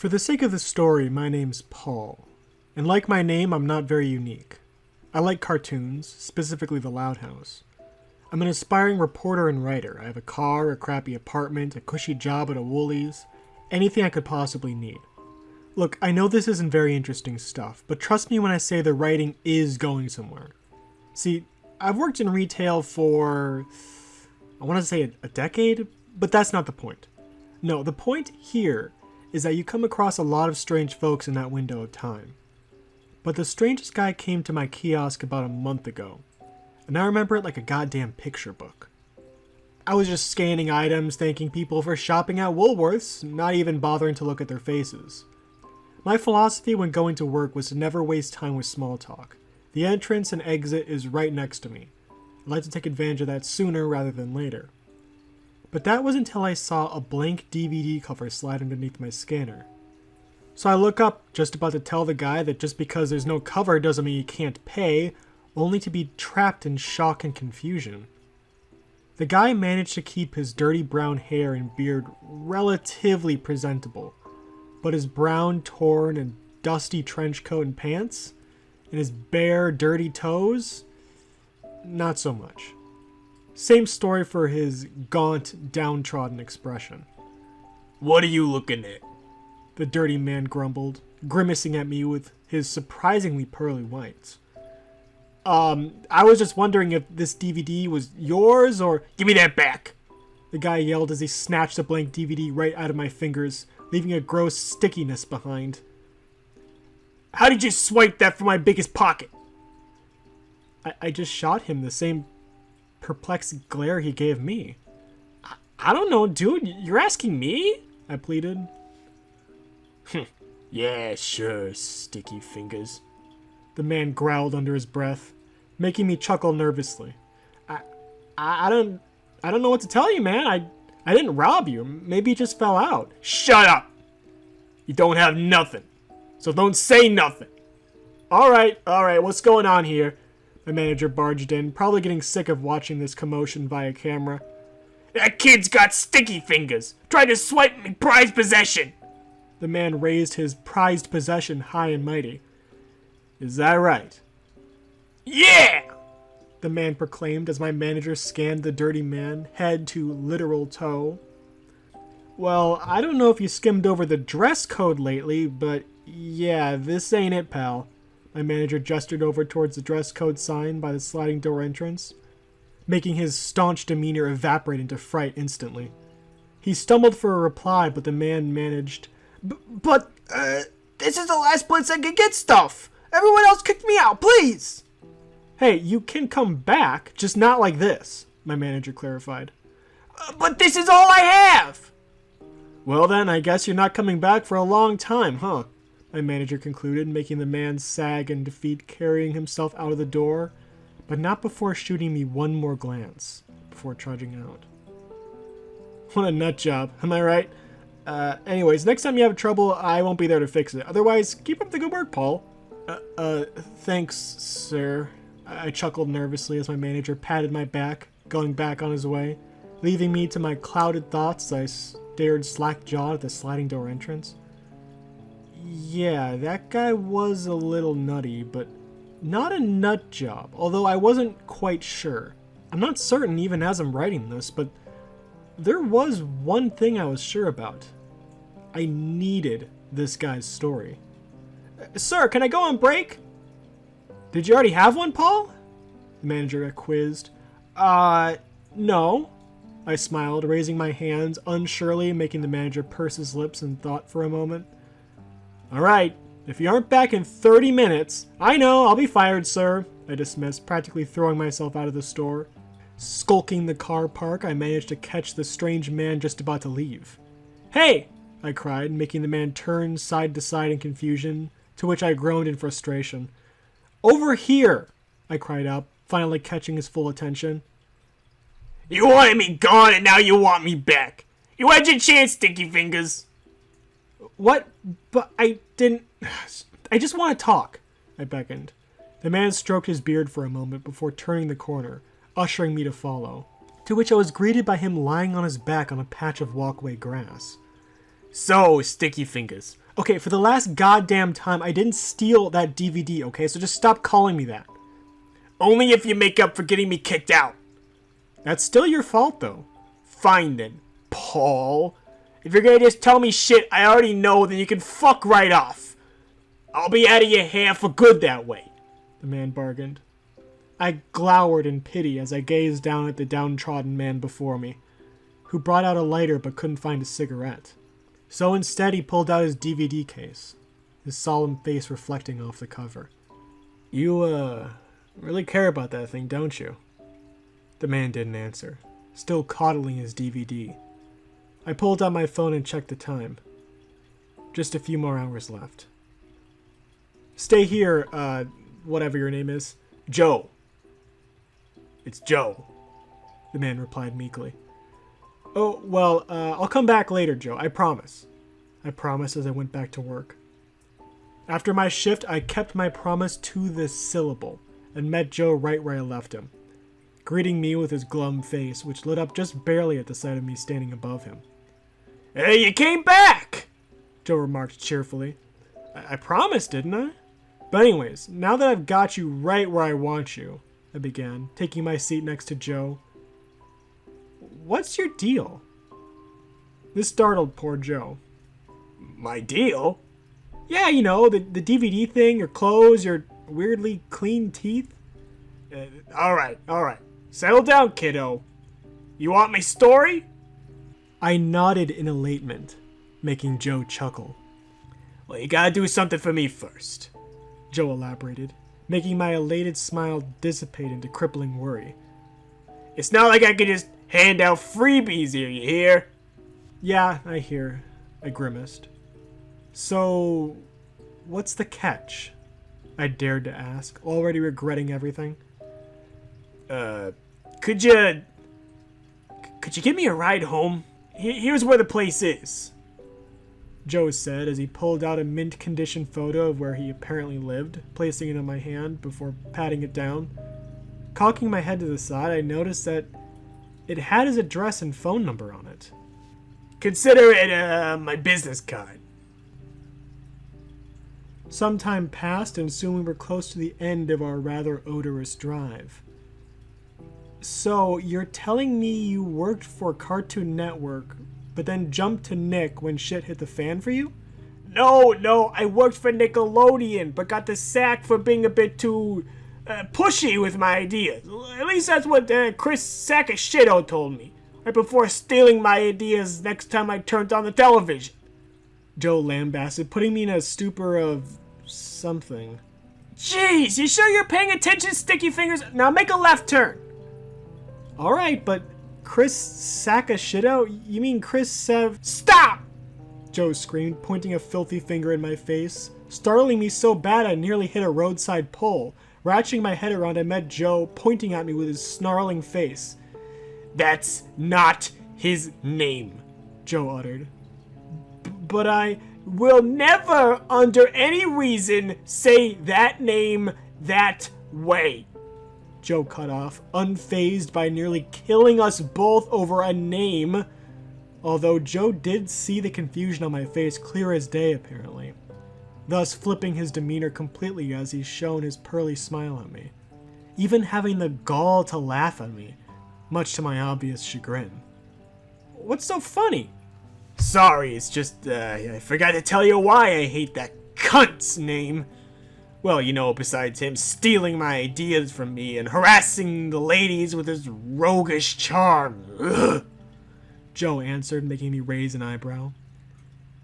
For the sake of the story, my name's Paul. And like my name, I'm not very unique. I like cartoons, specifically The Loud House. I'm an aspiring reporter and writer. I have a car, a crappy apartment, a cushy job at a Woolies, anything I could possibly need. Look, I know this isn't very interesting stuff, but trust me when I say the writing is going somewhere. See, I've worked in retail for, I want to say a decade, but that's not the point. No, the point here is that you come across a lot of strange folks in that window of time. But the strangest guy came to my kiosk about a month ago, and I remember it like a goddamn picture book. I was just scanning items, thanking people for shopping at Woolworths, not even bothering to look at their faces. My philosophy when going to work was to never waste time with small talk. The entrance and exit is right next to me. I'd like to take advantage of that sooner rather than later. But that was until I saw a blank DVD cover slide underneath my scanner. So I look up, just about to tell the guy that just because there's no cover doesn't mean you can't pay, only to be trapped in shock and confusion. The guy managed to keep his dirty brown hair and beard relatively presentable, but his brown, torn, and dusty trench coat and pants, and his bare, dirty toes, not so much. Same story for his gaunt, downtrodden expression. "What are you looking at?" The dirty man grumbled, grimacing at me with his surprisingly pearly whites. I was just wondering if this DVD was yours or... "Give me that back!" The guy yelled as he snatched the blank DVD right out of my fingers, leaving a gross stickiness behind. "How did you swipe that from my biggest pocket?" I just shot him the same perplexed glare he gave me. I don't know, dude. You're asking me? I pleaded. "Yeah, sure, sticky fingers." The man growled under his breath, making me chuckle nervously. I don't know what to tell you, man. I didn't rob you. Maybe it just fell out. "Shut up! You don't have nothing, so don't say nothing." All right, what's going on here? My manager barged in, probably getting sick of watching this commotion via camera. "That kid's got sticky fingers. Tried to swipe me prized possession." The man raised his prized possession high and mighty. Is that right? "Yeah!" The man proclaimed as my manager scanned the dirty man, head to literal toe. Well, I don't know if you skimmed over the dress code lately, but yeah, this ain't it, pal. My manager gestured over towards the dress code sign by the sliding door entrance, making his staunch demeanor evaporate into fright instantly. He stumbled for a reply, but the man managed, But this is the last place I can get stuff. Everyone else kicked me out, please." Hey, you can come back, just not like this, my manager clarified. But this is all I have." Well then, I guess you're not coming back for a long time, huh? My manager concluded, making the man sag in defeat, carrying himself out of the door, but not before shooting me one more glance, before trudging out. What a nut job, am I right? Anyways, next time you have trouble, I won't be there to fix it. Otherwise, keep up the good work, Paul. Thanks, sir. I chuckled nervously as my manager patted my back, going back on his way, leaving me to my clouded thoughts as I stared slack-jawed at the sliding door entrance. Yeah, that guy was a little nutty, but not a nut job, although I wasn't quite sure. I'm not certain even as I'm writing this, but there was one thing I was sure about. I needed this guy's story. Sir, can I go on break? Did you already have one, Paul? The manager quizzed. No. I smiled, raising my hands unsurely, making the manager purse his lips in thought for a moment. All right, if you aren't back in 30 minutes, I know, I'll be fired, sir, I dismissed, practically throwing myself out of the store. Skulking the car park, I managed to catch the strange man just about to leave. Hey! I cried, making the man turn side to side in confusion, to which I groaned in frustration. Over here! I cried out, finally catching his full attention. "You wanted me gone and now you want me back. You had your chance, sticky fingers." What? But I didn't... I just want to talk, I beckoned. The man stroked his beard for a moment before turning the corner, ushering me to follow, to which I was greeted by him lying on his back on a patch of walkway grass. "So, sticky fingers, Okay, for the last goddamn time, I didn't steal that DVD, okay? So just stop calling me that. Only if you make up for getting me kicked out. That's still your fault, though. Fine then, Paul. If you're gonna just tell me shit I already know, then you can fuck right off. I'll be out of your hair for good that way, the man bargained. I glowered in pity as I gazed down at the downtrodden man before me, who brought out a lighter but couldn't find a cigarette. So instead he pulled out his DVD case, his solemn face reflecting off the cover. You, really care about that thing, don't you? The man didn't answer, still coddling his DVD. I pulled out my phone and checked the time. Just a few more hours left. Stay here, whatever your name is. Joe. It's Joe, the man replied meekly. Oh, well, I'll come back later, Joe, I promise. I promised as I went back to work. After my shift, I kept my promise to the syllable and met Joe right where I left him, greeting me with his glum face, which lit up just barely at the sight of me standing above him. Hey, you came back! Joe remarked cheerfully. I promised, didn't I? But anyways, now that I've got you right where I want you, I began, taking my seat next to Joe. What's your deal? This startled poor Joe. My deal? Yeah, you know, the DVD thing, your clothes, your weirdly clean teeth. Alright. Settle down, kiddo. You want my story? I nodded in elatement, making Joe chuckle. Well, you gotta do something for me first, Joe elaborated, making my elated smile dissipate into crippling worry. It's not like I could just hand out freebies here, you hear? Yeah, I hear, I grimaced. So, what's the catch? I dared to ask, already regretting everything. Could you give me a ride home? Here's where the place is, Joe said as he pulled out a mint-condition photo of where he apparently lived, placing it in my hand before patting it down. Cocking my head to the side, I noticed that it had his address and phone number on it. Consider it, my business card. Some time passed, and soon we were close to the end of our rather odorous drive. So, you're telling me you worked for Cartoon Network, but then jumped to Nick when shit hit the fan for you? No, I worked for Nickelodeon, but got the sack for being a bit too pushy with my ideas. At least that's what Chris Sackashitto told me, right before stealing my ideas next time I turned on the television. Joe lambasted, putting me in a stupor of something. Jeez, you sure you're paying attention, sticky fingers? Now make a left turn. Alright, but Chris Sackashitto? You mean Chris Stop! Joe screamed, pointing a filthy finger in my face, startling me so bad I nearly hit a roadside pole. Ratcheting my head around, I met Joe, pointing at me with his snarling face. That's not his name, Joe uttered. But I will never, under any reason, say that name that way, Joe cut off, unfazed by nearly killing us both over a name. Although Joe did see the confusion on my face clear as day, apparently, thus flipping his demeanor completely as he shone his pearly smile at me, even having the gall to laugh at me, much to my obvious chagrin. What's so funny? Sorry, it's just, I forgot to tell you why I hate that cunt's name. Well, you know, besides him stealing my ideas from me and harassing the ladies with his roguish charm. Ugh. Joe answered, making me raise an eyebrow.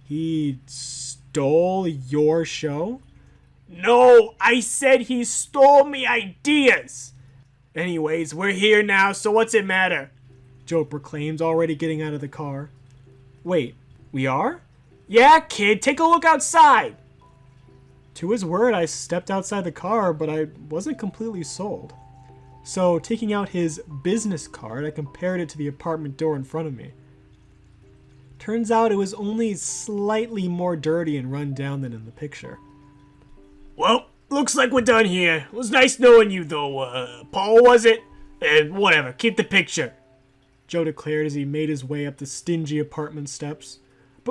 He stole your show? No, I said he stole me ideas. Anyways, we're here now, so what's it matter? Joe proclaims, already getting out of the car. Wait, we are? Yeah, kid, take a look outside. To his word, I stepped outside the car, but I wasn't completely sold. So, taking out his business card, I compared it to the apartment door in front of me. Turns out it was only slightly more dirty and run down than in the picture. Well, looks like we're done here. It was nice knowing you, though. Paul, was it? Whatever, keep the picture, Joe declared as he made his way up the stingy apartment steps.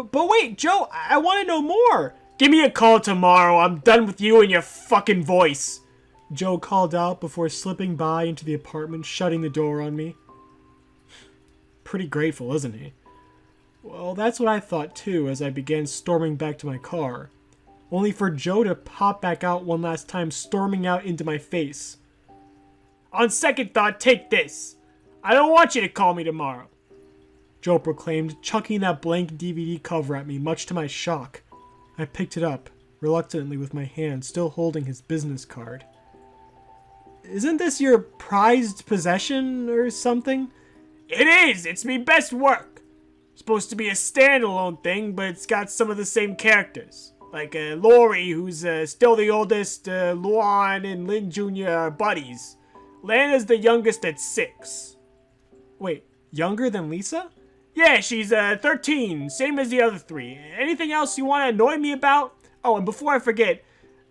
But wait, Joe, I want to know more. Give me a call tomorrow. I'm done with you and your fucking voice. Joe called out before slipping by into the apartment, shutting the door on me. Pretty grateful, isn't he? Well, that's what I thought too as I began storming back to my car, only for Joe to pop back out one last time, storming out into my face. On second thought, take this. I don't want you to call me tomorrow, Joe proclaimed, chucking that blank DVD cover at me, much to my shock. I picked it up, reluctantly with my hand still holding his business card. Isn't this your prized possession or something? It is! It's me best work! Supposed to be a standalone thing, but it's got some of the same characters. Like Lori, who's still the oldest, Luan and Lynn Jr. are buddies. Lana's the youngest at 6. Wait, younger than Lisa? Yeah, she's 13, same as the other 3. Anything else you want to annoy me about? Oh, and before I forget,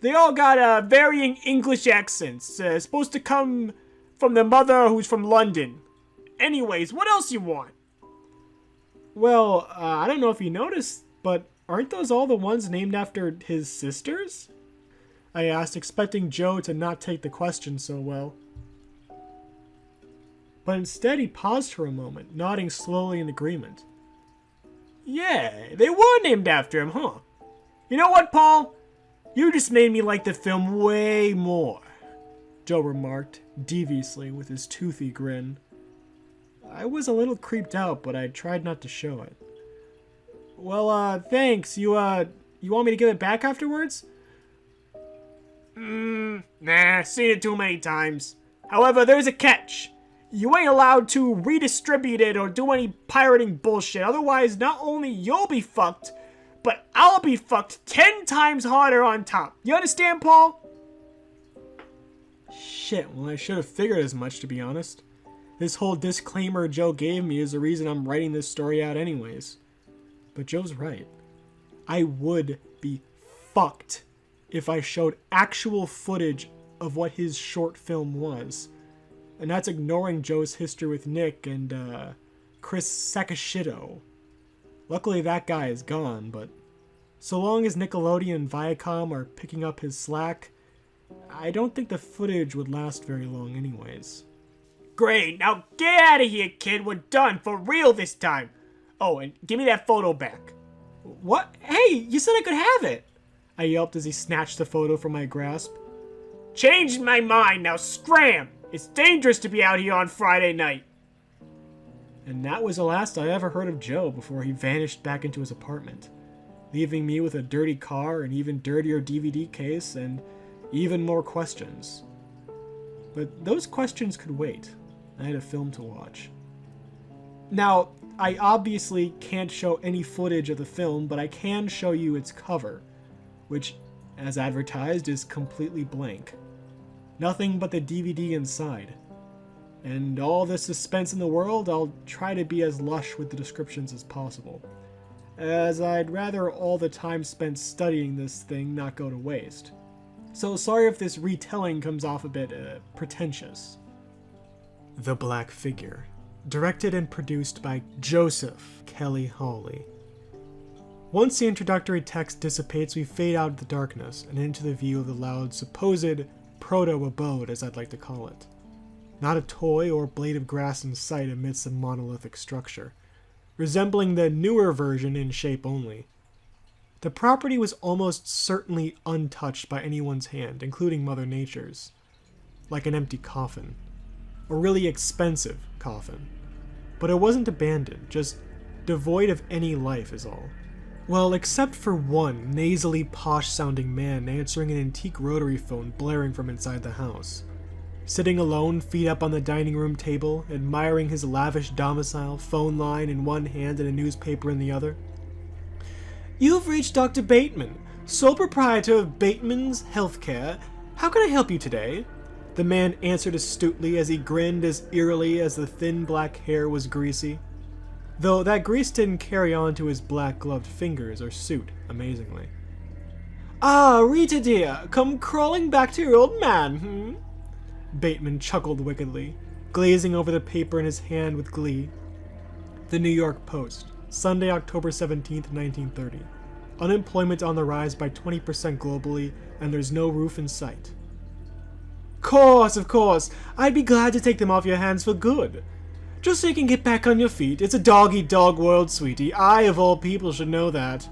they all got varying English accents. Supposed to come from the mother who's from London. Anyways, what else you want? Well, I don't know if you noticed, but aren't those all the ones named after his sisters? I asked, expecting Joe to not take the question so well. But instead he paused for a moment, nodding slowly in agreement. Yeah, they were named after him, huh? You know what, Paul? You just made me like the film way more, Joe remarked, deviously, with his toothy grin. I was a little creeped out, but I tried not to show it. Well, thanks. You want me to give it back afterwards? Nah, seen it too many times. However, there's a catch. You ain't allowed to redistribute it or do any pirating bullshit. Otherwise, not only you'll be fucked, but I'll be fucked 10 times harder on top. You understand, Paul? Shit, well, I should have figured as much, to be honest. This whole disclaimer Joe gave me is the reason I'm writing this story out anyways. But Joe's right. I would be fucked if I showed actual footage of what his short film was. And that's ignoring Joe's history with Nick and, Chris Sakashito. Luckily that guy is gone, but so long as Nickelodeon and Viacom are picking up his slack, I don't think the footage would last very long anyways. Great, now get out of here, kid. We're done, for real this time. Oh, and give me that photo back. What? Hey, you said I could have it! I yelped as he snatched the photo from my grasp. Changed my mind, now scram! It's dangerous to be out here on Friday night. And that was the last I ever heard of Joe before he vanished back into his apartment, leaving me with a dirty car, an even dirtier DVD case, and even more questions. But those questions could wait. I had a film to watch. Now, I obviously can't show any footage of the film, but I can show you its cover, which, as advertised, is completely blank. Nothing but the DVD inside. And all the suspense in the world, I'll try to be as lush with the descriptions as possible, as I'd rather all the time spent studying this thing not go to waste. So sorry if this retelling comes off a bit pretentious. The Black Figure, directed and produced by Joseph Kelly Hawley. Once the introductory text dissipates, we fade out of the darkness and into the view of the loud supposed proto-abode, as I'd like to call it. Not a toy or blade of grass in sight amidst the monolithic structure, resembling the newer version in shape only. The property was almost certainly untouched by anyone's hand, including Mother Nature's. Like an empty coffin. A really expensive coffin. But it wasn't abandoned, just devoid of any life is all. Well, except for one nasally posh-sounding man answering an antique rotary phone blaring from inside the house. Sitting alone, feet up on the dining room table, admiring his lavish domicile, phone line in one hand and a newspaper in the other. You've reached Dr. Bateman, sole proprietor of Bateman's Healthcare. How can I help you today? The man answered astutely as he grinned as eerily as the thin black hair was greasy. Though that grease didn't carry on to his black-gloved fingers or suit, amazingly. Ah, Rita dear, come crawling back to your old man, Bateman chuckled wickedly, glazing over the paper in his hand with glee. The New York Post. Sunday, October 17th, 1930. Unemployment on the rise by 20% globally, and there's no roof in sight. Of course. I'd be glad to take them off your hands for good. Just so you can get back on your feet. It's a dog-eat-dog world, sweetie. I, of all people, should know that.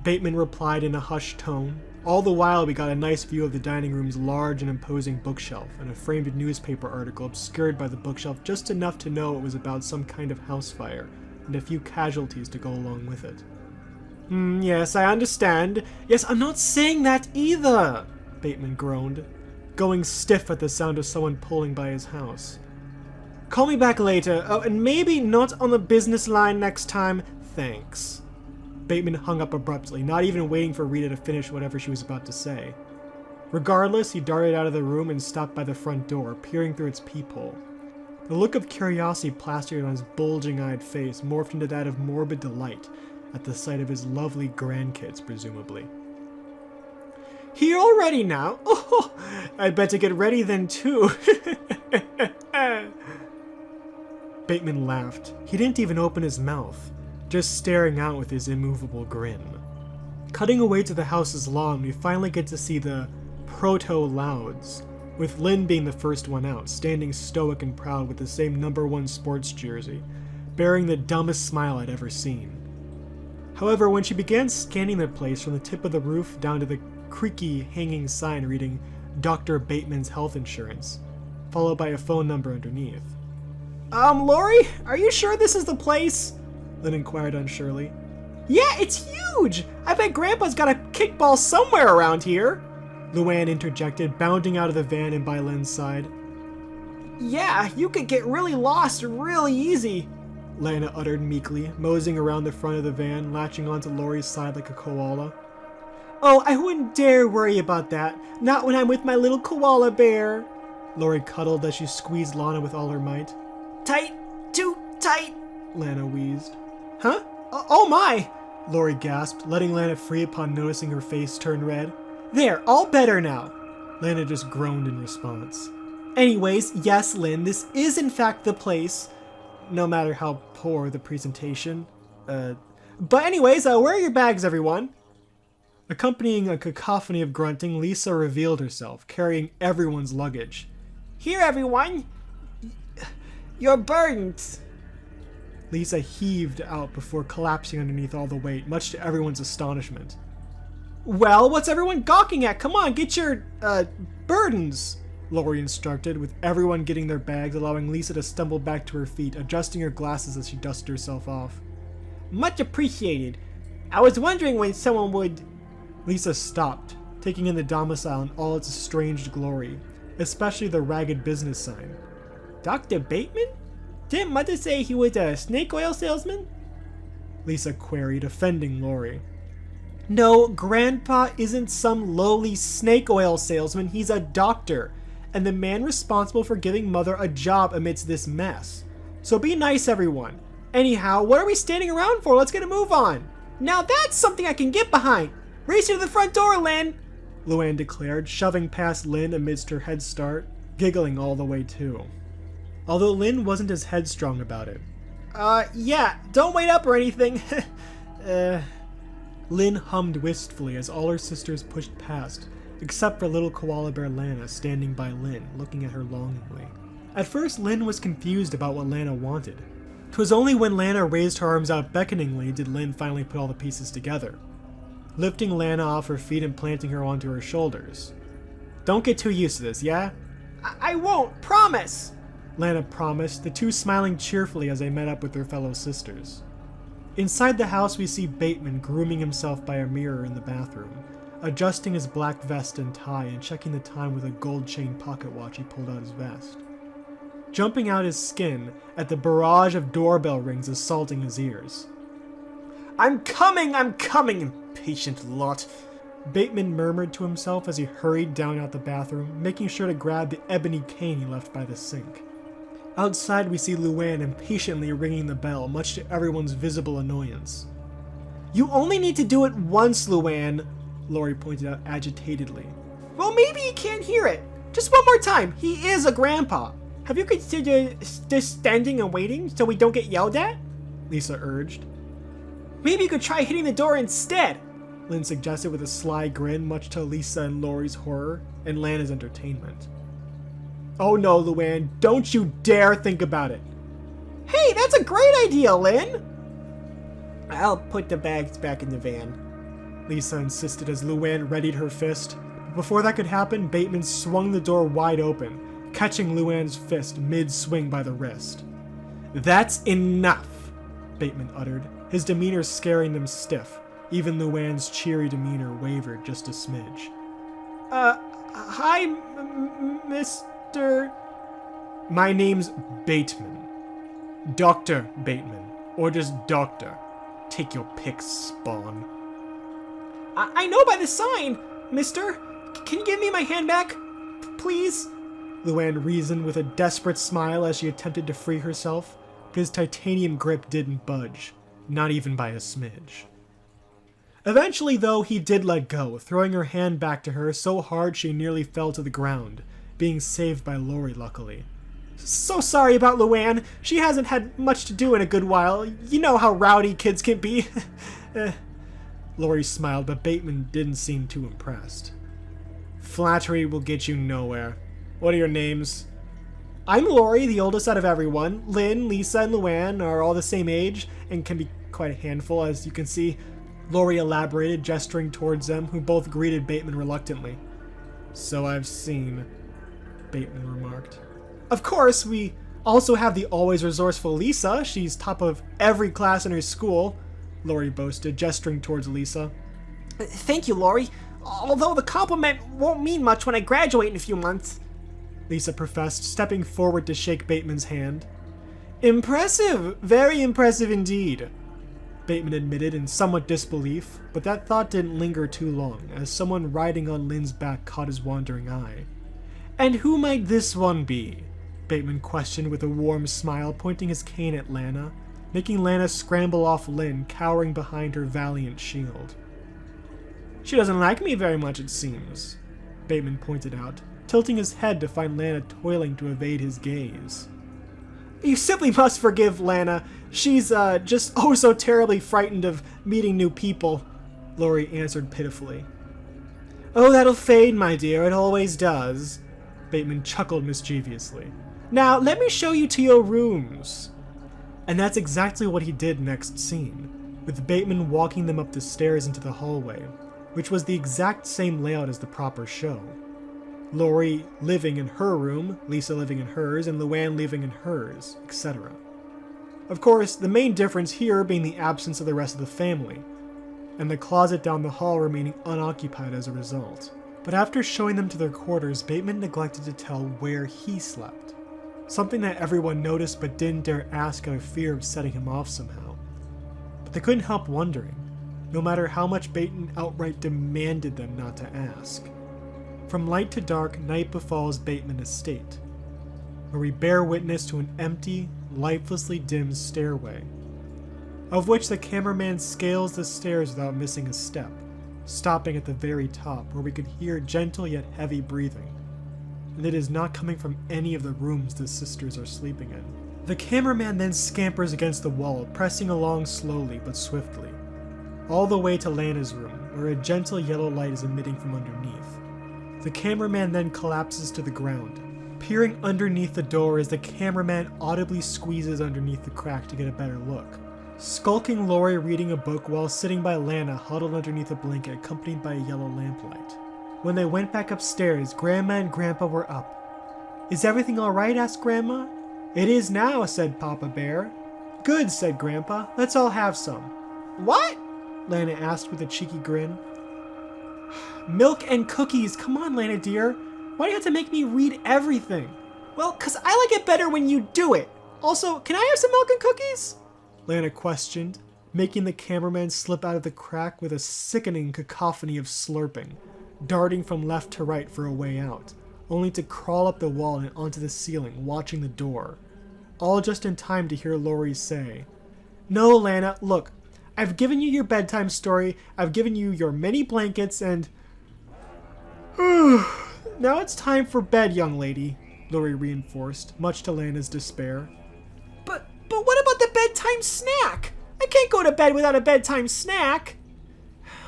Bateman replied in a hushed tone. All the while, we got a nice view of the dining room's large and imposing bookshelf, and a framed newspaper article obscured by the bookshelf just enough to know it was about some kind of house fire, and a few casualties to go along with it. Yes, I understand. Yes, I'm not saying that either, Bateman groaned, going stiff at the sound of someone pulling by his house. Call me back later. Oh, and maybe not on the business line next time. Thanks. Bateman hung up abruptly, not even waiting for Rita to finish whatever she was about to say. Regardless, he darted out of the room and stopped by the front door, peering through its peephole. The look of curiosity plastered on his bulging-eyed face morphed into that of morbid delight at the sight of his lovely grandkids, presumably. Here already now? Oh, I'd better get ready then, too. Bateman laughed. He didn't even open his mouth, just staring out with his immovable grin. Cutting away to the house's lawn, we finally get to see the proto-Louds, with Lynn being the first one out, standing stoic and proud with the same #1 sports jersey, bearing the dumbest smile I'd ever seen. However, when she began scanning the place from the tip of the roof down to the creaky hanging sign reading Dr. Bateman's Health Insurance, followed by a phone number underneath. Lori, are you sure this is the place? Lynn inquired unsurely. Yeah, it's huge! I bet Grandpa's got a kickball somewhere around here, Luann interjected, bounding out of the van and by Lynn's side. Yeah, you could get really lost really easy, Lana uttered meekly, moseying around the front of the van, latching onto Lori's side like a koala. Oh, I wouldn't dare worry about that, not when I'm with my little koala bear, Lori cuddled as she squeezed Lana with all her might. Tight, too tight, Lana wheezed. Huh? Oh my, Lori gasped, letting Lana free upon noticing her face turn red. There, all better now. Lana just groaned in response. Anyways, yes, Lynn, this is in fact the place, no matter how poor the presentation. But anyways, where are your bags, everyone? Accompanying a cacophony of grunting, Lisa revealed herself, carrying everyone's luggage. Here, everyone! Your burdens! Lisa heaved out before collapsing underneath all the weight, much to everyone's astonishment. Well, what's everyone gawking at? Come on, get your, burdens, Lori instructed, with everyone getting their bags, allowing Lisa to stumble back to her feet, adjusting her glasses as she dusted herself off. Much appreciated. I was wondering when someone would... Lisa stopped, taking in the domicile in all its estranged glory, especially the ragged business sign. Dr. Bateman? Didn't Mother say he was a snake oil salesman? Lisa queried, offending Lori. No, Grandpa isn't some lowly snake oil salesman, he's a doctor, and the man responsible for giving Mother a job amidst this mess. So be nice, everyone. Anyhow, what are we standing around for? Let's get a move on. Now that's something I can get behind. Race you to the front door, Lynn, Luann declared, shoving past Lynn amidst her head start, giggling all the way too. Although Lynn wasn't as headstrong about it. Yeah, don't wait up or anything. Lynn hummed wistfully as all her sisters pushed past, except for little koala bear Lana standing by Lynn, looking at her longingly. At first, Lynn was confused about what Lana wanted. 'Twas only when Lana raised her arms out beckoningly did Lynn finally put all the pieces together, lifting Lana off her feet and planting her onto her shoulders. Don't get too used to this, yeah? I won't, promise! Lana promised, the two smiling cheerfully as they met up with their fellow sisters. Inside the house, we see Bateman grooming himself by a mirror in the bathroom, adjusting his black vest and tie and checking the time with a gold chain pocket watch he pulled out his vest. Jumping out his skin at the barrage of doorbell rings assaulting his ears. I'm coming, impatient lot, Bateman murmured to himself as he hurried down out the bathroom, making sure to grab the ebony cane he left by the sink. Outside, we see Luann impatiently ringing the bell, much to everyone's visible annoyance. You only need to do it once, Luann, Lori pointed out agitatedly. Well, maybe he can't hear it. Just one more time. He is a grandpa. Have you considered just standing and waiting so we don't get yelled at? Lisa urged. Maybe you could try hitting the door instead, Lynn suggested with a sly grin, much to Lisa and Lori's horror and Lana's entertainment. Oh no, Luann, don't you dare think about it. Hey, that's a great idea, Lynn! I'll put the bags back in the van, Lisa insisted as Luann readied her fist. But before that could happen, Bateman swung the door wide open, catching Luann's fist mid-swing by the wrist. That's enough, Bateman uttered, his demeanor scaring them stiff. Even Luann's cheery demeanor wavered just a smidge. Hi, Mr. My name's Bateman. Dr. Bateman. Or just Doctor. Take your pick, Spawn. I know by the sign, mister. Can you give me my hand back? Please? Luann reasoned with a desperate smile as she attempted to free herself, but his titanium grip didn't budge. Not even by a smidge. Eventually, though, he did let go, throwing her hand back to her so hard she nearly fell to the ground, being saved by Lori, luckily. So sorry about Luann. She hasn't had much to do in a good while. You know how rowdy kids can be. Lori smiled, but Bateman didn't seem too impressed. Flattery will get you nowhere. What are your names? I'm Lori, the oldest out of everyone. Lynn, Lisa, and Luann are all the same age, and can be quite a handful, as you can see. Lori elaborated, gesturing towards them, who both greeted Bateman reluctantly. So I've seen, Bateman remarked. Of course, we also have the always resourceful Lisa. She's top of every class in her school, Lori boasted, gesturing towards Lisa. Thank you, Lori. Although the compliment won't mean much when I graduate in a few months, Lisa professed, stepping forward to shake Bateman's hand. Impressive! Very impressive indeed, Bateman admitted in somewhat disbelief, but that thought didn't linger too long, as someone riding on Lynn's back caught his wandering eye. And who might this one be? Bateman questioned with a warm smile, pointing his cane at Lana, making Lana scramble off Lynn, cowering behind her valiant shield. She doesn't like me very much, it seems, Bateman pointed out, tilting his head to find Lana toiling to evade his gaze. You simply must forgive Lana. She's, just oh so terribly frightened of meeting new people, Lori answered pitifully. Oh, that'll fade, my dear, it always does, Bateman chuckled mischievously. Now, let me show you to your rooms. And that's exactly what he did next scene, with Bateman walking them up the stairs into the hallway, which was the exact same layout as the proper show. Lori living in her room, Lisa living in hers, and Luann living in hers, etc. Of course, the main difference here being the absence of the rest of the family, and the closet down the hall remaining unoccupied as a result. But after showing them to their quarters, Bateman neglected to tell where he slept. Something that everyone noticed but didn't dare ask out of fear of setting him off somehow. But they couldn't help wondering, no matter how much Bateman outright demanded them not to ask. From light to dark, night befalls Bateman Estate, where we bear witness to an empty, lifelessly dim stairway, of which the cameraman scales the stairs without missing a step, stopping at the very top where we could hear gentle yet heavy breathing, and it is not coming from any of the rooms the sisters are sleeping in. The cameraman then scampers against the wall, pressing along slowly but swiftly, all the way to Lana's room, where a gentle yellow light is emitting from underneath. The cameraman then collapses to the ground, peering underneath the door as the cameraman audibly squeezes underneath the crack to get a better look, skulking Lori reading a book while sitting by Lana huddled underneath a blanket accompanied by a yellow lamplight. When they went back upstairs, Grandma and Grandpa were up. Is everything alright? Asked Grandma. It is now, said Papa Bear. Good, said Grandpa. Let's all have some. What? Lana asked with a cheeky grin. Milk and cookies. Come on, Lana dear. Why do you have to make me read everything? Well, 'cause I like it better when you do it. Also, can I have some milk and cookies? Lana questioned, making the cameraman slip out of the crack with a sickening cacophony of slurping, darting from left to right for a way out, only to crawl up the wall and onto the ceiling, watching the door. All just in time to hear Lori say, No, Lana, look, I've given you your bedtime story, I've given you your many blankets, and... Now it's time for bed, young lady, Lori reinforced, much to Lana's despair. But what about the bedtime snack? I can't go to bed without a bedtime snack.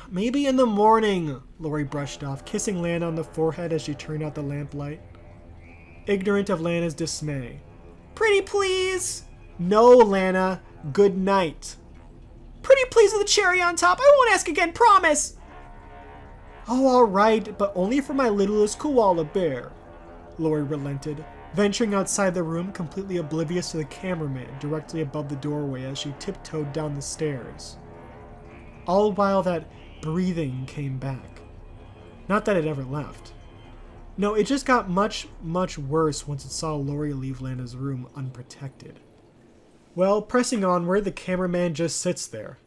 Maybe in the morning, Lori brushed off, kissing Lana on the forehead as she turned out the lamplight. Ignorant of Lana's dismay. Pretty please. No, Lana. Good night. Pretty please with a cherry on top. I won't ask again, promise. Oh, all right, but only for my littlest koala bear. Lori relented, venturing outside the room, completely oblivious to the cameraman directly above the doorway as she tiptoed down the stairs. All while that breathing came back. Not that it ever left. No, it just got much, much worse once it saw Lori leave Lana's room unprotected. Well, pressing onward, the cameraman just sits there,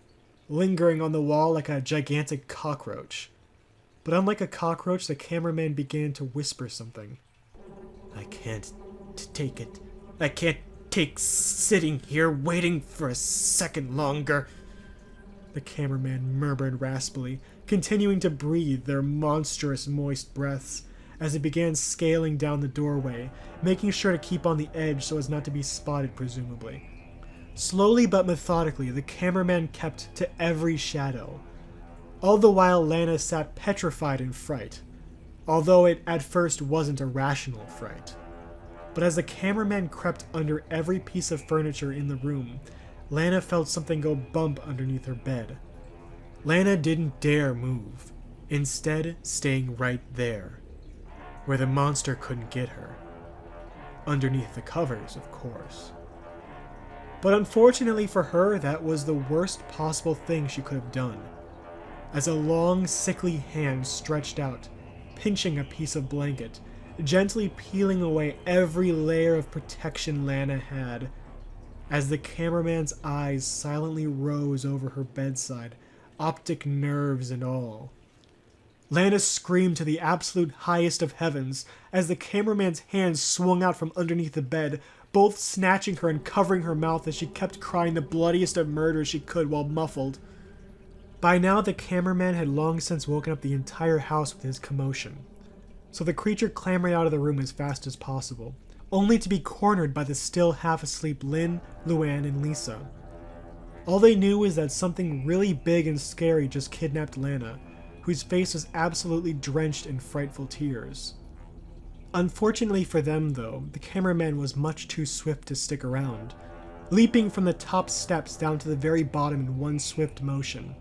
lingering on the wall like a gigantic cockroach. But unlike a cockroach, the cameraman began to whisper something. I can't take it. I can't take sitting here waiting for a second longer. The cameraman murmured raspily, continuing to breathe their monstrous moist breaths as he began scaling down the doorway, making sure to keep on the edge so as not to be spotted, presumably. Slowly but methodically, the cameraman kept to every shadow. All the while, Lana sat petrified in fright, although it at first wasn't a rational fright. But as the cameraman crept under every piece of furniture in the room, Lana felt something go bump underneath her bed. Lana didn't dare move, instead staying right there, where the monster couldn't get her. Underneath the covers, of course. But unfortunately for her, that was the worst possible thing she could have done, as a long, sickly hand stretched out, pinching a piece of blanket, gently peeling away every layer of protection Lana had, as the cameraman's eyes silently rose over her bedside, optic nerves and all. Lana screamed to the absolute highest of heavens as the cameraman's hands swung out from underneath the bed, both snatching her and covering her mouth as she kept crying the bloodiest of murders she could while muffled. By now, the cameraman had long since woken up the entire house with his commotion, so the creature clambered out of the room as fast as possible, only to be cornered by the still half-asleep Lynn, Luann, and Lisa. All they knew was that something really big and scary just kidnapped Lana, whose face was absolutely drenched in frightful tears. Unfortunately for them, though, the cameraman was much too swift to stick around, leaping from the top steps down to the very bottom in one swift motion.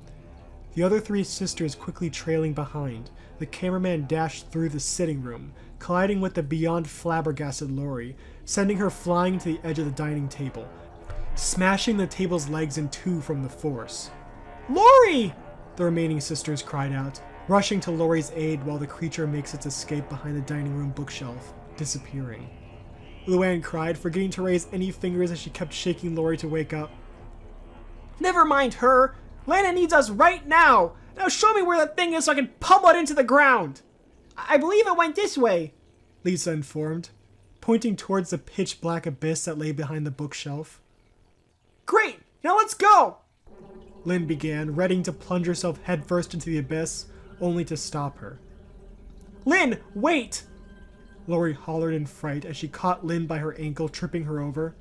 The other three sisters quickly trailing behind, the cameraman dashed through the sitting room, colliding with the beyond flabbergasted Lori, sending her flying to the edge of the dining table, smashing the table's legs in two from the force. Lori! The remaining sisters cried out, rushing to Lori's aid while the creature makes its escape behind the dining room bookshelf, disappearing. Luann cried, forgetting to raise any fingers as she kept shaking Lori to wake up. Never mind her! Lana needs us right now! Now show me where that thing is so I can pummel it into the ground! I believe it went this way, Lisa informed, pointing towards the pitch-black abyss that lay behind the bookshelf. Great! Now let's go! Lynn began, readying to plunge herself headfirst into the abyss, only to stop her. Lynn, wait! Lori hollered in fright as she caught Lynn by her ankle, tripping her over.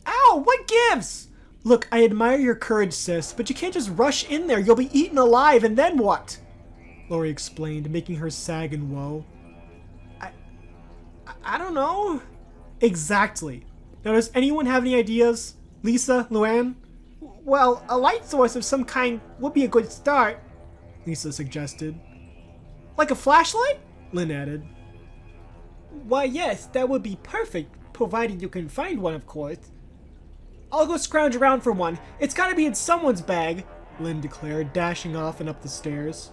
Ow! What gives? Look, I admire your courage, sis, but you can't just rush in there. You'll be eaten alive, and then what? Lori explained, making her sag in woe. I don't know. Exactly. Now, does anyone have any ideas? Lisa, Luann? Well, a light source of some kind would be a good start, Lisa suggested. Like a flashlight? Lynn added. Why, yes, that would be perfect, provided you can find one, of course. I'll go scrounge around for one. It's gotta be in someone's bag, Lynn declared, dashing off and up the stairs.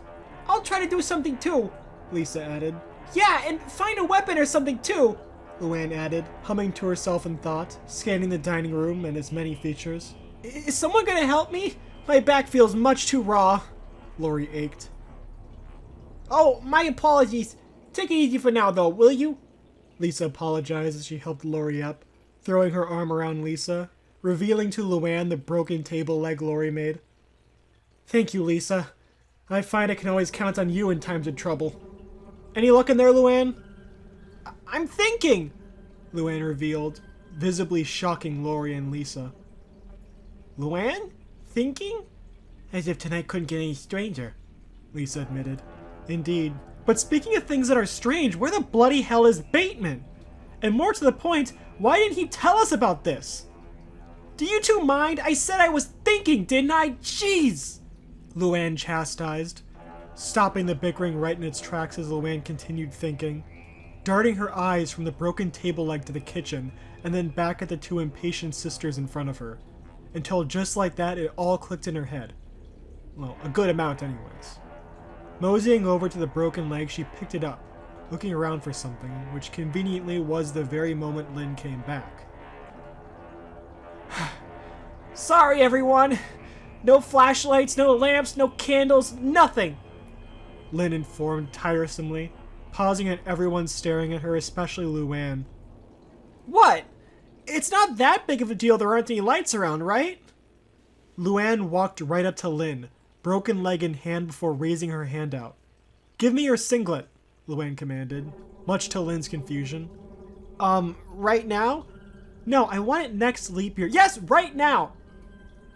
I'll try to do something too, Lisa added. Yeah, and find a weapon or something too, Luann added, humming to herself in thought, scanning the dining room and its many features. Is someone gonna help me? My back feels much too raw. Lori ached. Oh, my apologies. Take it easy for now, though, will you? Lisa apologized as she helped Lori up, throwing her arm around Lisa, revealing to Luann the broken table leg Lori made. Thank you, Lisa. I find I can always count on you in times of trouble. Any luck in there, Luann? I'm thinking, Luann revealed, visibly shocking Lori and Lisa. Luann? thinking? As if tonight couldn't get any stranger, Lisa admitted. Indeed. But speaking of things that are strange, where the bloody hell is Bateman? And more to the point, why didn't he tell us about this? Do you two mind? I said I was thinking, didn't I? Jeez! Luann chastised, stopping the bickering right in its tracks as Luann continued thinking, darting her eyes from the broken table leg to the kitchen and then back at the two impatient sisters in front of her, until just like that it all clicked in her head. Well, a good amount anyways. Moseying over to the broken leg, she picked it up, looking around for something, which conveniently was the very moment Lynn came back. Sorry, everyone! No flashlights, no lamps, no candles, nothing! Lynn informed tiresomely, pausing at everyone staring at her, especially Luann. What? It's not that big of a deal there aren't any lights around, right? Luann walked right up to Lynn, broken leg in hand before raising her hand out. Give me your singlet, Luann commanded, much to Lynn's confusion. Right now? No, I want it next leap year. Yes, right now!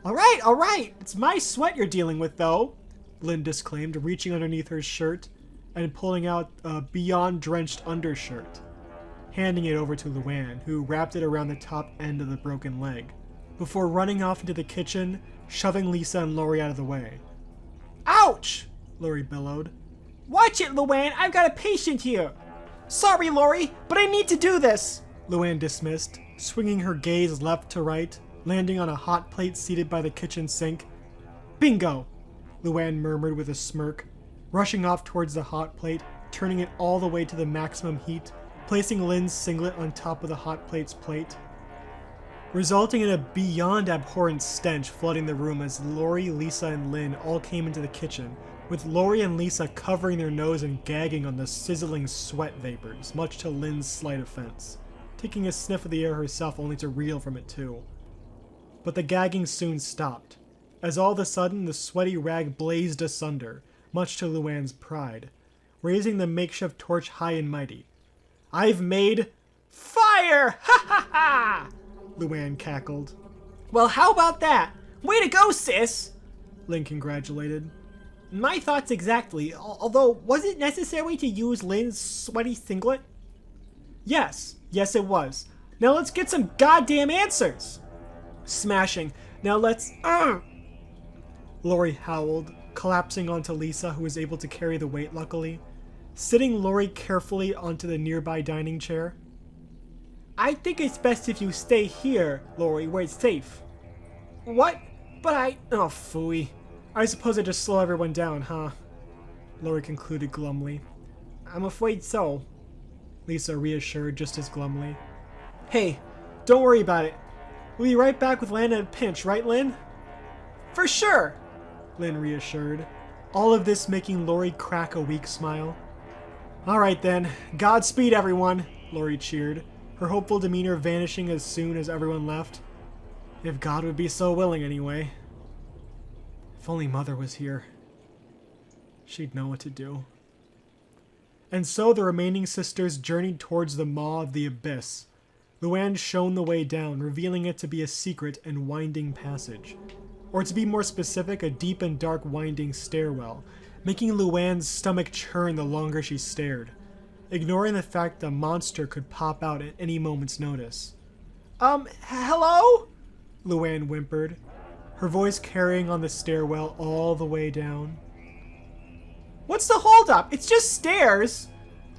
Alright. It's my sweat you're dealing with, though, Lynn disclaimed, reaching underneath her shirt and pulling out a beyond-drenched undershirt, handing it over to Luann, who wrapped it around the top end of the broken leg, before running off into the kitchen, shoving Lisa and Lori out of the way. Ouch! Lori bellowed. Watch it, Luann! I've got a patient here! Sorry, Lori, but I need to do this! Luann dismissed, swinging her gaze left to right, landing on a hot plate seated by the kitchen sink. Bingo! Luann murmured with a smirk, rushing off towards the hot plate, turning it all the way to the maximum heat, placing Lynn's singlet on top of the hot plate's plate, resulting in a beyond abhorrent stench flooding the room as Lori, Lisa, and Lynn all came into the kitchen, with Lori and Lisa covering their nose and gagging on the sizzling sweat vapors, much to Lynn's slight offense, taking a sniff of the air herself only to reel from it too. But the gagging soon stopped, as all of a sudden the sweaty rag blazed asunder, much to Luann's pride, raising the makeshift torch high and mighty. I've made fire! Ha ha ha! Luann cackled. Well, how about that? Way to go, sis! Lynn congratulated. My thoughts exactly, although was it necessary to use Lynn's sweaty singlet? Yes it was. Now let's get some goddamn answers! Smashing. Now let's Lori howled, collapsing onto Lisa, who was able to carry the weight luckily, sitting Lori carefully onto the nearby dining chair. I think it's best if you stay here, Lori, where it's safe. What? But oh, phooey. I suppose I just slow everyone down, huh? Lori concluded glumly. I'm afraid so, Lisa reassured just as glumly. Hey, don't worry about it. We'll be right back with Lana in a pinch, right, Lynn? For sure, Lynn reassured, all of this making Lori crack a weak smile. Alright then, Godspeed everyone, Lori cheered, her hopeful demeanor vanishing as soon as everyone left. If God would be so willing anyway. If only Mother was here. She'd know what to do. And so the remaining sisters journeyed towards the maw of the abyss. Luann shone the way down, revealing it to be a secret and winding passage. Or to be more specific, a deep and dark winding stairwell, making Luann's stomach churn the longer she stared, ignoring the fact the monster could pop out at any moment's notice. Hello? Luann whimpered, her voice carrying on the stairwell all the way down. What's the holdup? It's just stairs,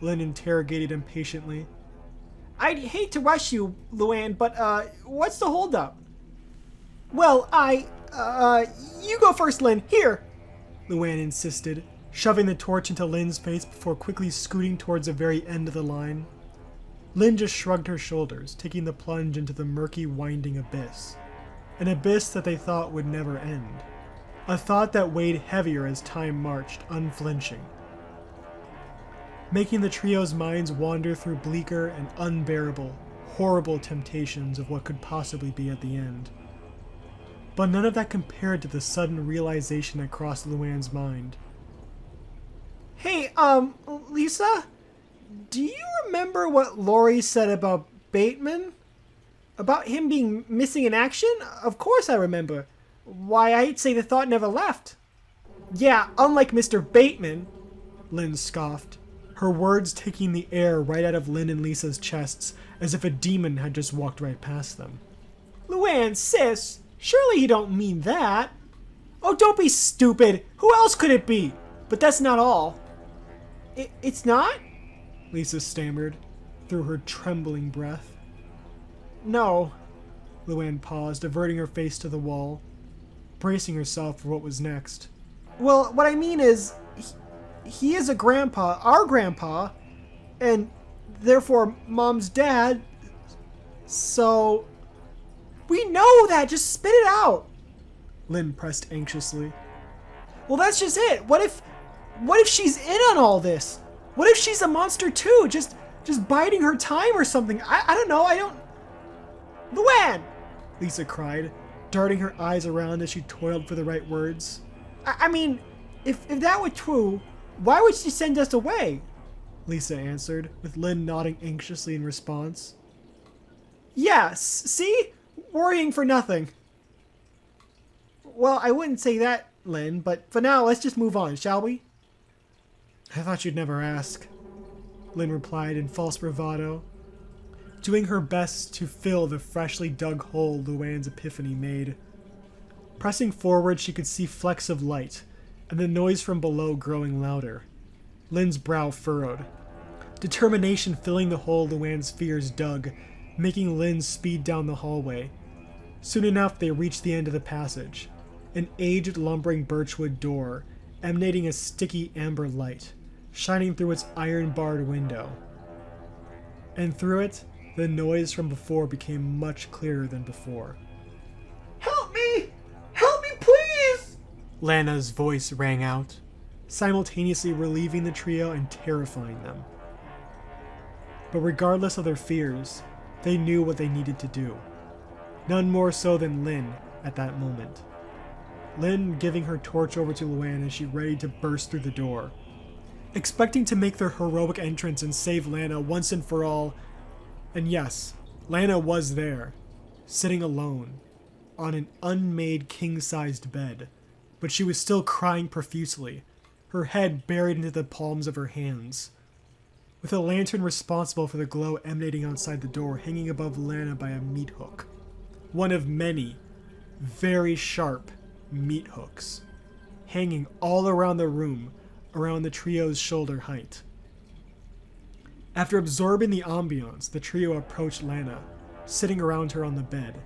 Lynn interrogated impatiently. I'd hate to rush you, Luann, but, what's the holdup? Well, you go first, Lynn. Here! Luann insisted, shoving the torch into Lynn's face before quickly scooting towards the very end of the line. Lynn just shrugged her shoulders, taking the plunge into the murky, winding abyss. An abyss that they thought would never end. A thought that weighed heavier as time marched, unflinching, making the trio's minds wander through bleaker and unbearable, horrible temptations of what could possibly be at the end. But none of that compared to the sudden realization that crossed Luann's mind. Hey, Lisa? Do you remember what Lori said about Bateman? About him being missing in action? Of course I remember. Why, I'd say the thought never left. Yeah, unlike Mr. Bateman, Lynn scoffed, her words taking the air right out of Lynn and Lisa's chests as if a demon had just walked right past them. Luann, sis, surely you don't mean that. Oh, don't be stupid. Who else could it be? But that's not all. It's not? Lisa stammered through her trembling breath. No. Luann paused, averting her face to the wall, bracing herself for what was next. Well, what I mean is, he is a grandpa, our grandpa, and therefore Mom's dad. So, we know that. Just spit it out. Lynn pressed anxiously. Well, that's just it. What if she's in on all this? What if she's a monster too? Just biding her time or something. I don't know. Luann! Lisa cried, darting her eyes around as she toiled for the right words. I mean, if that were true, why would she send us away? Lisa answered, with Lynn nodding anxiously in response. Yes, see? Worrying for nothing. Well, I wouldn't say that, Lynn, but for now, let's just move on, shall we? I thought you'd never ask, Lynn replied in false bravado, doing her best to fill the freshly dug hole Luann's epiphany made. Pressing forward, she could see flecks of light, and the noise from below growing louder. Lynn's brow furrowed, determination filling the hole Luann's fears dug, making Lynn speed down the hallway. Soon enough, they reached the end of the passage, an aged lumbering birchwood door, emanating a sticky amber light, shining through its iron-barred window. And through it, the noise from before became much clearer than before. Help me! Help me, please! Lana's voice rang out, simultaneously relieving the trio and terrifying them. But regardless of their fears, they knew what they needed to do. None more so than Lynn at that moment. Lynn giving her torch over to Luann as she readied to burst through the door. Expecting to make their heroic entrance and save Lana once and for all. And yes, Lana was there, sitting alone, on an unmade king-sized bed, but she was still crying profusely, her head buried into the palms of her hands. With a lantern responsible for the glow emanating outside the door hanging above Lana by a meat hook. One of many, very sharp meat hooks, hanging all around the room, around the trio's shoulder height. After absorbing the ambiance, the trio approached Lana, sitting around her on the bed,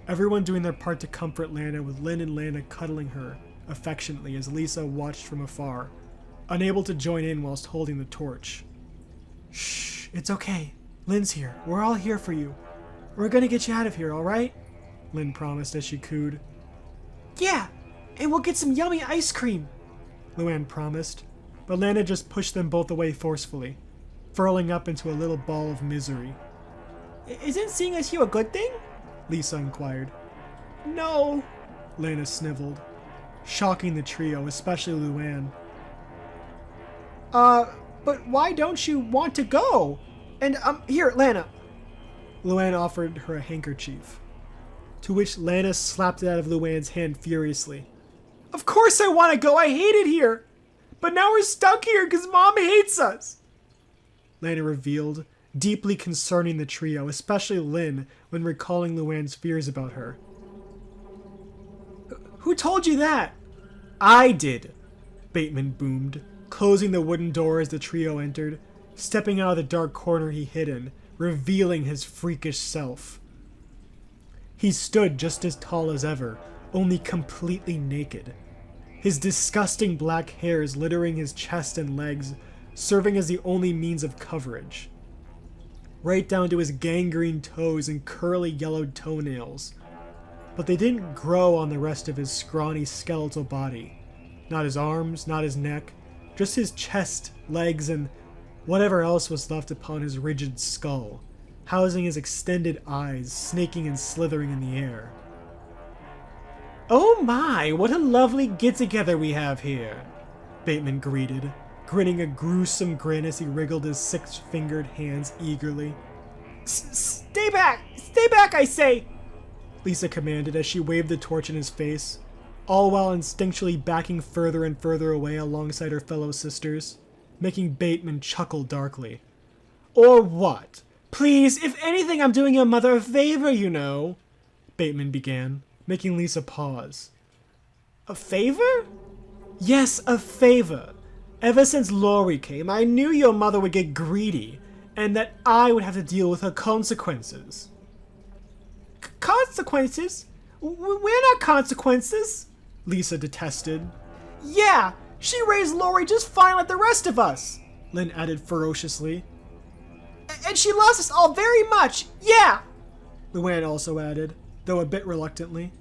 everyone doing their part to comfort Lana, with Lynn and Lana cuddling her affectionately as Lisa watched from afar, unable to join in whilst holding the torch. Shh, it's okay. Lynn's here. We're all here for you. We're gonna get you out of here, alright? Lynn promised as she cooed. Yeah, and we'll get some yummy ice cream, Luann promised, but Lana just pushed them both away forcefully, furling up into a little ball of misery. Isn't seeing us here a good thing? Lisa inquired. No, Lana sniveled, shocking the trio, especially Luann. But why don't you want to go? And, here, Lana. Luann offered her a handkerchief, to which Lana slapped it out of Luann's hand furiously. Of course I want to go, I hate it here. But now we're stuck here because Mom hates us. Lana revealed, deeply concerning the trio, especially Lynn, when recalling Luann's fears about her. Who told you that? I did, Bateman boomed, closing the wooden door as the trio entered, stepping out of the dark corner he hid in, revealing his freakish self. He stood just as tall as ever, only completely naked. His disgusting black hairs littering his chest and legs, serving as the only means of coverage. Right down to his gangrene toes and curly yellowed toenails. But they didn't grow on the rest of his scrawny skeletal body. Not his arms, not his neck, just his chest, legs, and whatever else was left upon his rigid skull, housing his extended eyes, snaking and slithering in the air. Oh my, what a lovely get-together we have here, Bateman greeted, grinning a gruesome grin as he wriggled his six-fingered hands eagerly. Stay back, I say! Lisa commanded as she waved the torch in his face, all while instinctually backing further and further away alongside her fellow sisters, making Bateman chuckle darkly. Or what? Please, if anything, I'm doing your mother a favor, you know, Bateman began, making Lisa pause. A favor? Yes, a favor. Ever since Lori came, I knew your mother would get greedy, and that I would have to deal with her consequences. Consequences? We're not consequences, Lisa detested. Yeah, she raised Lori just fine like the rest of us, Lynn added ferociously. And she loves us all very much, yeah, Luann also added, though a bit reluctantly.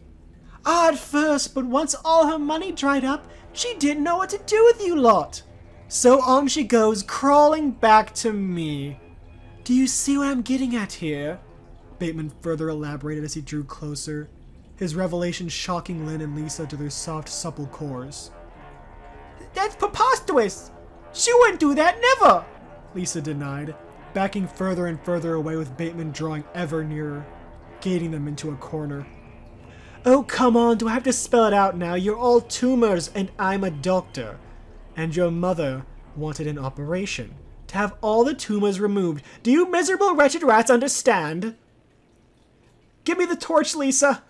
At first, but once all her money dried up, she didn't know what to do with you lot. So on she goes, crawling back to me. Do you see what I'm getting at here? Bateman further elaborated as he drew closer, his revelation shocking Lynn and Lisa to their soft, supple cores. That's preposterous! She wouldn't do that, never! Lisa denied, backing further and further away with Bateman drawing ever nearer, gating them into a corner. Oh, come on, do I have to spell it out now? You're all tumors and I'm a doctor. And your mother wanted an operation to have all the tumors removed. Do you miserable wretched rats understand? Give me the torch, Lisa,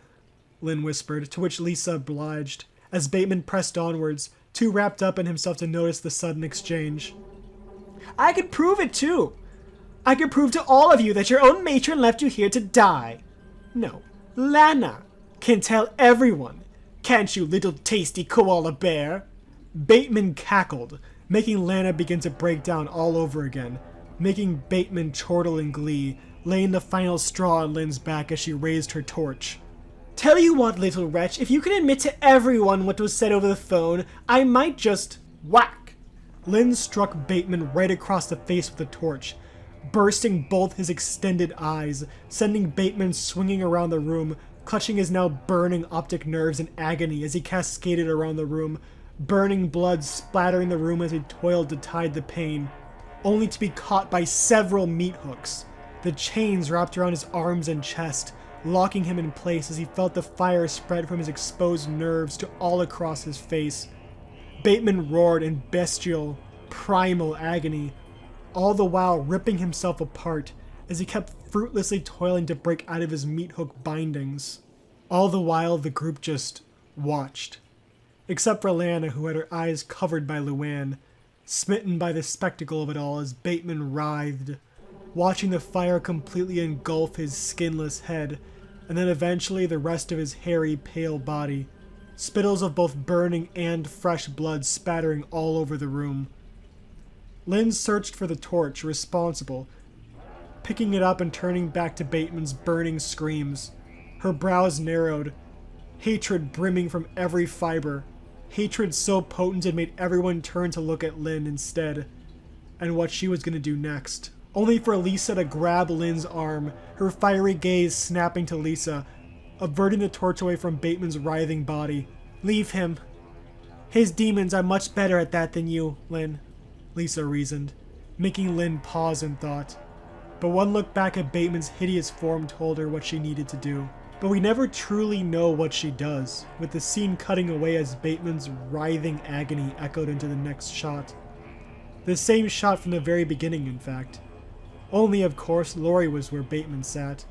Lynn whispered, to which Lisa obliged, as Bateman pressed onwards, too wrapped up in himself to notice the sudden exchange. I could prove it, too. I could prove to all of you that your own matron left you here to die. No, Lana can tell everyone. Can't you, little tasty koala bear? Bateman cackled, making Lana begin to break down all over again, making Bateman chortle in glee, laying the final straw on Lynn's back as she raised her torch. Tell you what, little wretch, if you can admit to everyone what was said over the phone, I might just whack. Lynn struck Bateman right across the face with the torch, bursting both his extended eyes, sending Bateman swinging around the room, clutching his now burning optic nerves in agony as he cascaded around the room, burning blood splattering the room as he toiled to hide the pain, only to be caught by several meat hooks, the chains wrapped around his arms and chest, locking him in place as he felt the fire spread from his exposed nerves to all across his face. Bateman roared in bestial, primal agony, all the while ripping himself apart as he kept fruitlessly toiling to break out of his meat hook bindings. All the while the group just watched, except for Lana, who had her eyes covered by Luann, smitten by the spectacle of it all as Bateman writhed, watching the fire completely engulf his skinless head, and then eventually the rest of his hairy, pale body, spittles of both burning and fresh blood spattering all over the room. Lynn searched for the torch, responsible, picking it up and turning back to Bateman's burning screams. Her brows narrowed, hatred brimming from every fiber, hatred so potent it made everyone turn to look at Lynn instead, and what she was going to do next. Only for Lisa to grab Lynn's arm, her fiery gaze snapping to Lisa, averting the torch away from Bateman's writhing body. Leave him. His demons are much better at that than you, Lynn, Lisa reasoned, making Lynn pause in thought. But one look back at Bateman's hideous form told her what she needed to do. But we never truly know what she does, with the scene cutting away as Bateman's writhing agony echoed into the next shot. The same shot from the very beginning, in fact. Only, of course, Lori was where Bateman sat,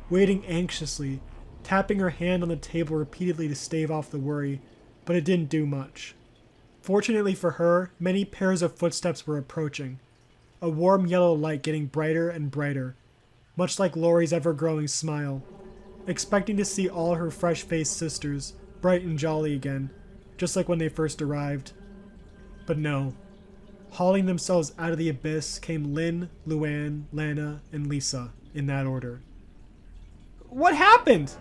waiting anxiously, tapping her hand on the table repeatedly to stave off the worry, but it didn't do much. Fortunately for her, many pairs of footsteps were approaching, a warm yellow light getting brighter and brighter, much like Lori's ever-growing smile, expecting to see all her fresh-faced sisters, bright and jolly again, just like when they first arrived. But no. Hauling themselves out of the abyss came Lynn, Luann, Lana, and Lisa, in that order. What happened?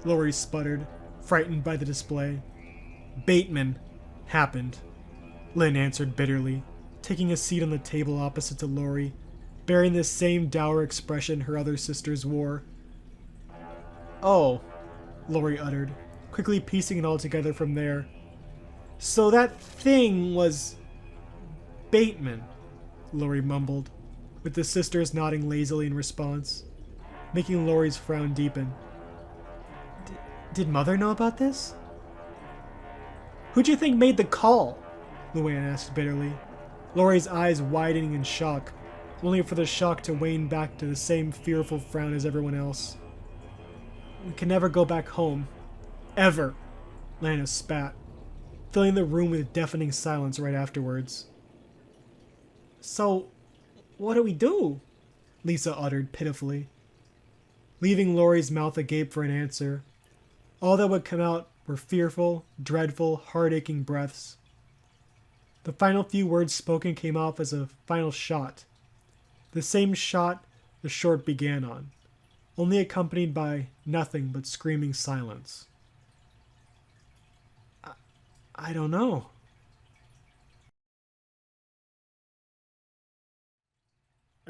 Lori sputtered, frightened by the display. Bateman happened, Lynn answered bitterly, taking a seat on the table opposite to Lori, bearing the same dour expression her other sisters wore. Oh, Lori uttered, quickly piecing it all together from there. So that thing was Bateman, Lori mumbled, with the sisters nodding lazily in response, making Lori's frown deepen. Did Mother know about this? Who'd you think made the call? Luann asked bitterly, Laurie's eyes widening in shock, only for the shock to wane back to the same fearful frown as everyone else. We can never go back home. Ever. Lana spat, filling the room with deafening silence right afterwards. So, what do we do? Lisa uttered pitifully, leaving Laurie's mouth agape for an answer. All that would come out were fearful, dreadful, heart-aching breaths. The final few words spoken came off as a final shot. The same shot the short began on, only accompanied by nothing but screaming silence. I don't know.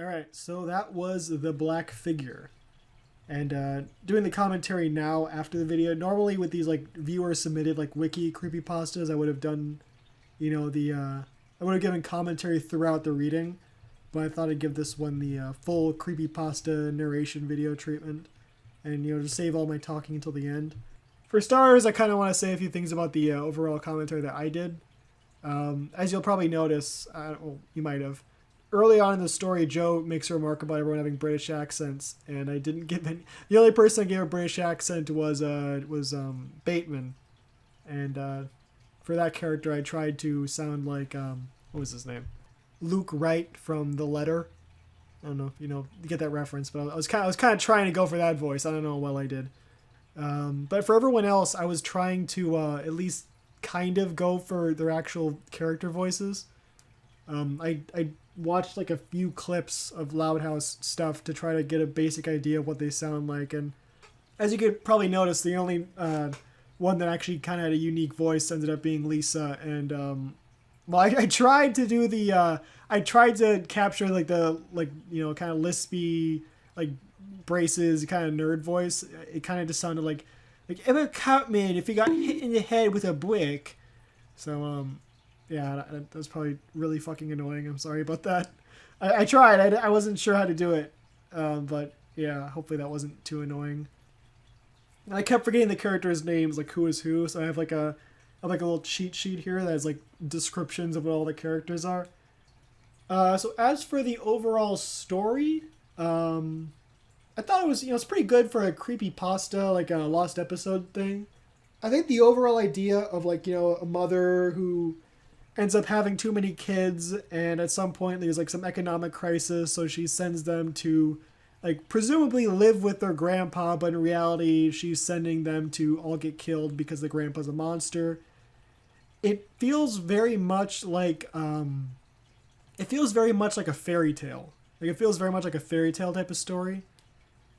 Alright, so that was The Black Figure. And doing the commentary now after the video. Normally with these like viewer submitted like wiki creepypastas, I would have done, you know, I would have given commentary throughout the reading. But I thought I'd give this one the full creepypasta narration video treatment. And, you know, just save all my talking until the end. For starters, I kind of want to say a few things about the overall commentary that I did. As you'll probably notice, well, you might have, early on in the story, Joe makes a remark about everyone having British accents, and I didn't give any. The only person I gave a British accent was Bateman, and for that character, I tried to sound like what was his name, Luke Wright from The Letter. I don't know if you get that reference, but I was kind of trying to go for that voice. I don't know how well I did. But for everyone else, I was trying to at least kind of go for their actual character voices. I watched like a few clips of Loud House stuff to try to get a basic idea of what they sound like. And as you could probably notice, the only one that actually kind of had a unique voice ended up being Lisa. And well, I tried to do the I tried to capture like the kind of lispy like braces kind of nerd voice. It kind of just sounded like Emma Cartman if he got hit in the head with a brick. So yeah, that was probably really fucking annoying. I'm sorry about that. I tried. I wasn't sure how to do it, but yeah, hopefully that wasn't too annoying. I kept forgetting the characters' names, like who is who. So I have like a little cheat sheet here that has like descriptions of what all the characters are. So as for the overall story, I thought it was, it's pretty good for a creepypasta, like a lost episode thing. I think the overall idea of like, a mother who ends up having too many kids, and at some point there's like some economic crisis, so she sends them to like presumably live with their grandpa, but in reality she's sending them to all get killed because the grandpa's a monster. It feels very much like a fairy tale. Like it feels very much like a fairy tale type of story.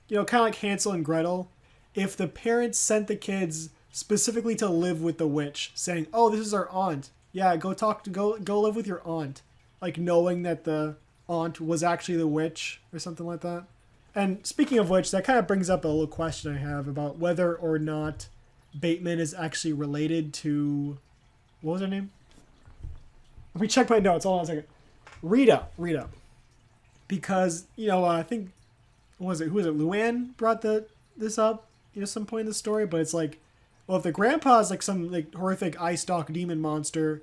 Kind of like Hansel and Gretel. If the parents sent the kids specifically to live with the witch, saying, "Oh, this is our aunt. Yeah, go live with your aunt," like knowing that the aunt was actually the witch or something like that. And speaking of which, that kind of brings up a little question I have about whether or not Bateman is actually related to, what was her name? Let me check my notes. Hold on a second. Rita. Because, I think, who was it? Luann brought this up, some point in the story, but it's like, well, if the grandpa is like some like horrific eye stalk demon monster,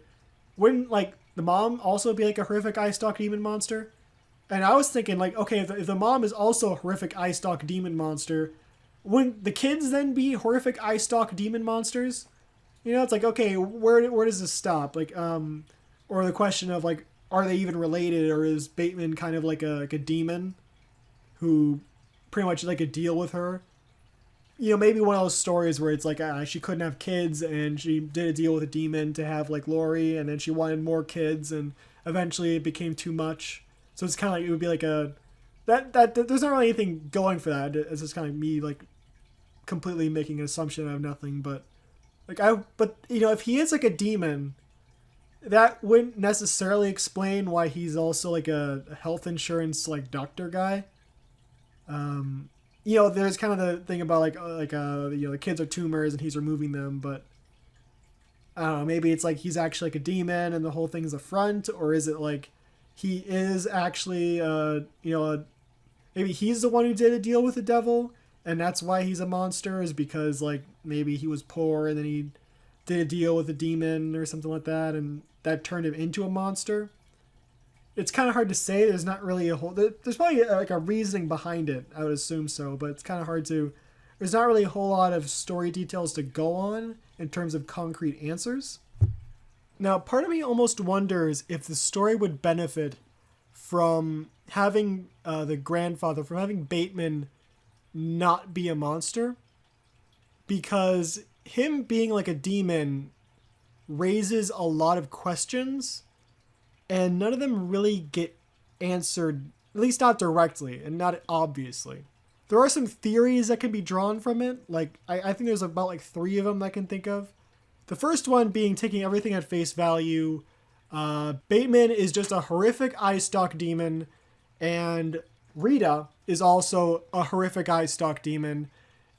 wouldn't like the mom also be like a horrific eye stalk demon monster? And I was thinking like, okay, if the mom is also a horrific eye stalk demon monster, wouldn't the kids then be horrific eye stalk demon monsters? It's like, okay, where does this stop? Like, or the question of like, are they even related, or is Bateman kind of like a demon who pretty much like a deal with her? Maybe one of those stories where it's like she couldn't have kids and she did a deal with a demon to have like Laurie, and then she wanted more kids and eventually it became too much. So it's kind of like, it would be like that there's not really anything going for that. It's just kind of me like completely making an assumption out of nothing. But if he is like a demon, that wouldn't necessarily explain why he's also like a health insurance like doctor guy. There's kind of the thing about the kids are tumors and he's removing them, but I don't know, maybe it's like he's actually like a demon and the whole thing's a front, or is it like he is actually maybe he's the one who did a deal with the devil and that's why he's a monster, is because like maybe he was poor and then he did a deal with a demon or something like that, and that turned him into a monster. It's kind of hard to say. There's not really a whole. There's probably like a reasoning behind it. I would assume so, but it's kind of hard to. There's not really a whole lot of story details to go on in terms of concrete answers. Now, part of me almost wonders if the story would benefit from having the grandfather, from having Bateman not be a monster, because him being like a demon raises a lot of questions, and none of them really get answered, at least not directly and not obviously. There are some theories that can be drawn from it. Like, I think there's about like 3 of them that I can think of. The first one being taking everything at face value. Bateman is just a horrific eye stalk demon, and Rita is also a horrific eye stalk demon,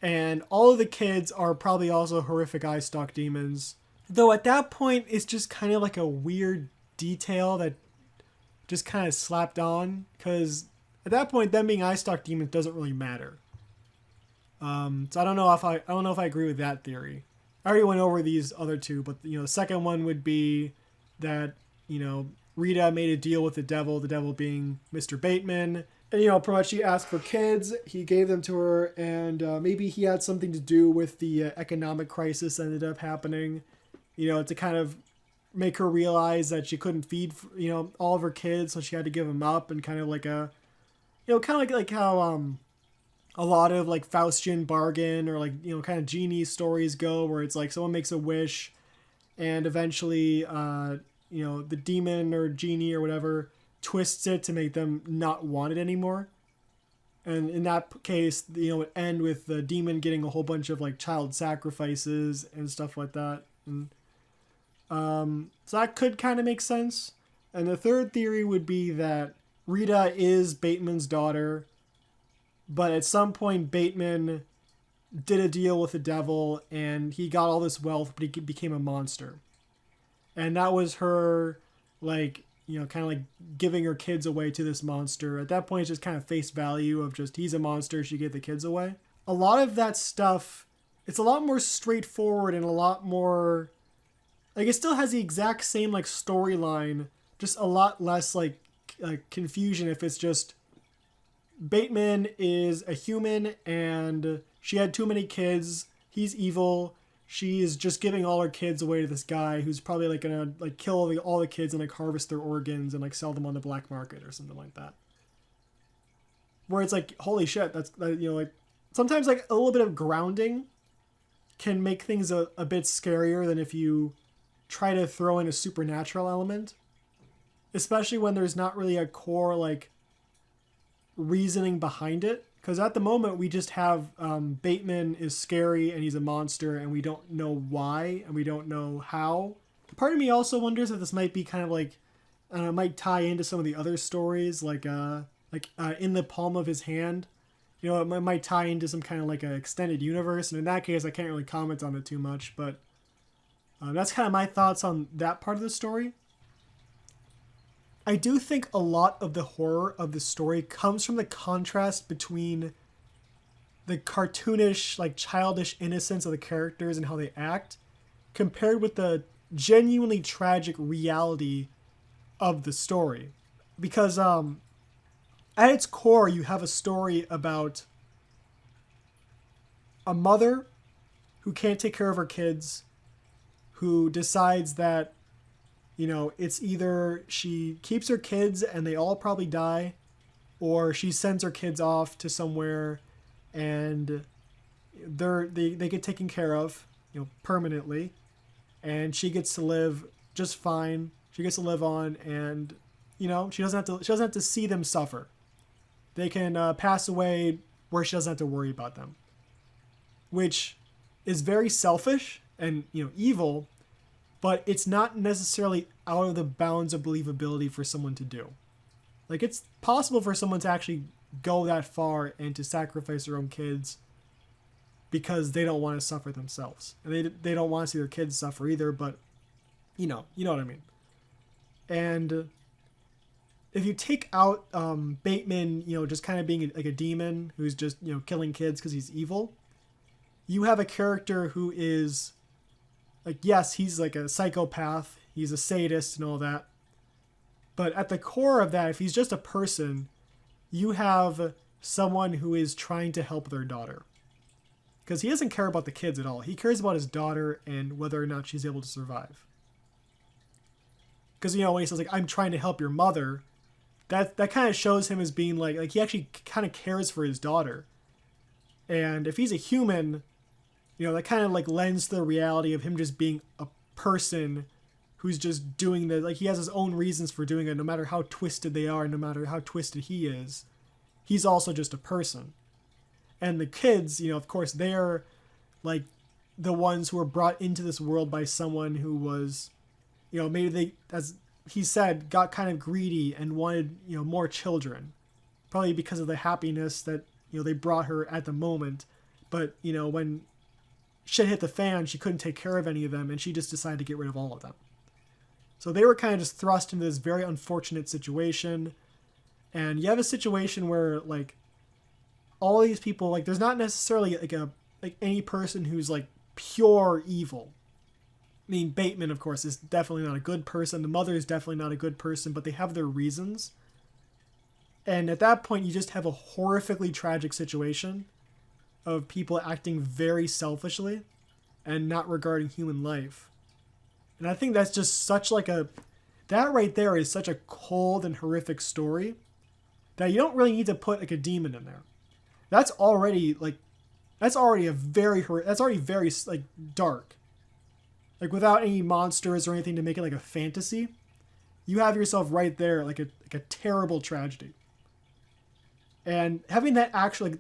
and all of the kids are probably also horrific eye stalk demons. Though at that point, it's just kind of like a weird detail that just kind of slapped on, because at that point, them being eye stalk demons doesn't really matter. So I don't know if I agree with that theory. I already went over these other 2, but the second one would be that Rita made a deal with the devil being Mr. Bateman, and pretty much she asked for kids, he gave them to her, and maybe he had something to do with the economic crisis that ended up happening, to kind of make her realize that she couldn't feed all of her kids, so she had to give them up, and kind of like a kind of like how a lot of like Faustian bargain or like kind of genie stories go, where it's like someone makes a wish and eventually the demon or genie or whatever twists it to make them not want it anymore. And in that case, it would end with the demon getting a whole bunch of like child sacrifices and stuff like that. And so that could kind of make sense. And the third theory would be that Rita is Bateman's daughter, but at some point Bateman did a deal with the devil and he got all this wealth, but he became a monster. And that was her, like, kind of like giving her kids away to this monster. At that point, it's just kind of face value of just, he's a monster, she gave the kids away. A lot of that stuff, it's a lot more straightforward and a lot more, like, it still has the exact same, like, storyline, just a lot less, like confusion if it's just Bateman is a human and she had too many kids, he's evil, she is just giving all her kids away to this guy who's probably like gonna like kill all the kids and like harvest their organs and like sell them on the black market or something like that. Where it's like, holy shit, that's like sometimes like a little bit of grounding can make things a bit scarier than if you try to throw in a supernatural element, especially when there's not really a core like reasoning behind it. Because at the moment we just have Bateman is scary and he's a monster and we don't know why and we don't know how. Part of me also wonders if this might be kind of like might tie into some of the other stories like in the palm of his hand. It might tie into some kind of like an extended universe, and in that case I can't really comment on it too much, but that's kind of my thoughts on that part of the story. I do think a lot of the horror of the story comes from the contrast between the cartoonish, like childish innocence of the characters and how they act, compared with the genuinely tragic reality of the story. Because at its core, you have a story about a mother who can't take care of her kids, who decides that it's either she keeps her kids and they all probably die, or she sends her kids off to somewhere and they get taken care of, permanently, and she gets to live just fine. She gets to live on, and she doesn't have to see them suffer. They can pass away where she doesn't have to worry about them, which is very selfish and evil. But it's not necessarily out of the bounds of believability for someone to do. Like, it's possible for someone to actually go that far and to sacrifice their own kids because they don't want to suffer themselves. And they don't want to see their kids suffer either, but you know what I mean. And if you take out Bateman, just kind of being like a demon who's just, killing kids because he's evil, you have a character who is like, yes, he's like a psychopath, he's a sadist and all that. But at the core of that, if he's just a person, you have someone who is trying to help their daughter. Because he doesn't care about the kids at all. He cares about his daughter and whether or not she's able to survive. Because, when he says, like, I'm trying to help your mother, that kind of shows him as being like he actually kind of cares for his daughter. And if he's a human, that kind of like lends to the reality of him just being a person who's just doing he has his own reasons for doing it, no matter how twisted they are, no matter how twisted he is. He's also just a person. And the kids, of course, they're like the ones who were brought into this world by someone who was, maybe they, as he said, got kind of greedy and wanted, more children. Probably because of the happiness that, they brought her at the moment. But, when shit hit the fan, she couldn't take care of any of them, and she just decided to get rid of all of them. So they were kind of just thrust into this very unfortunate situation. And you have a situation where, like, all these people, like, there's not necessarily, like any person who's, like, pure evil. I mean, Bateman, of course, is definitely not a good person. The mother is definitely not a good person, but they have their reasons. And at that point, you just have a horrifically tragic situation of people acting very selfishly and not regarding human life. And I think that's just such like that right there is such a cold and horrific story that you don't really need to put like a demon in there. That's already very like dark. Like without any monsters or anything to make it like a fantasy, you have yourself right there like a terrible tragedy. And having that actually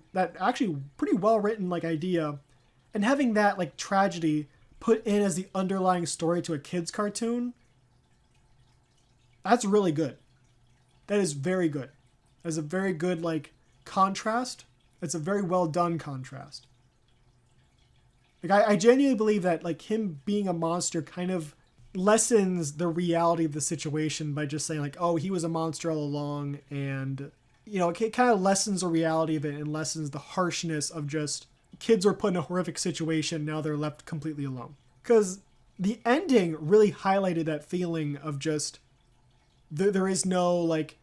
pretty well written like idea, and having that like tragedy put in as the underlying story to a kid's cartoon, that's really good. That is very good. That's a very good like contrast. It's a very well done contrast. Like I genuinely believe that like him being a monster kind of lessens the reality of the situation by just saying like, oh, he was a monster all along, and it kind of lessens the reality of it and lessens the harshness of just kids were put in a horrific situation, now they're left completely alone. Because the ending really highlighted that feeling of just there is no like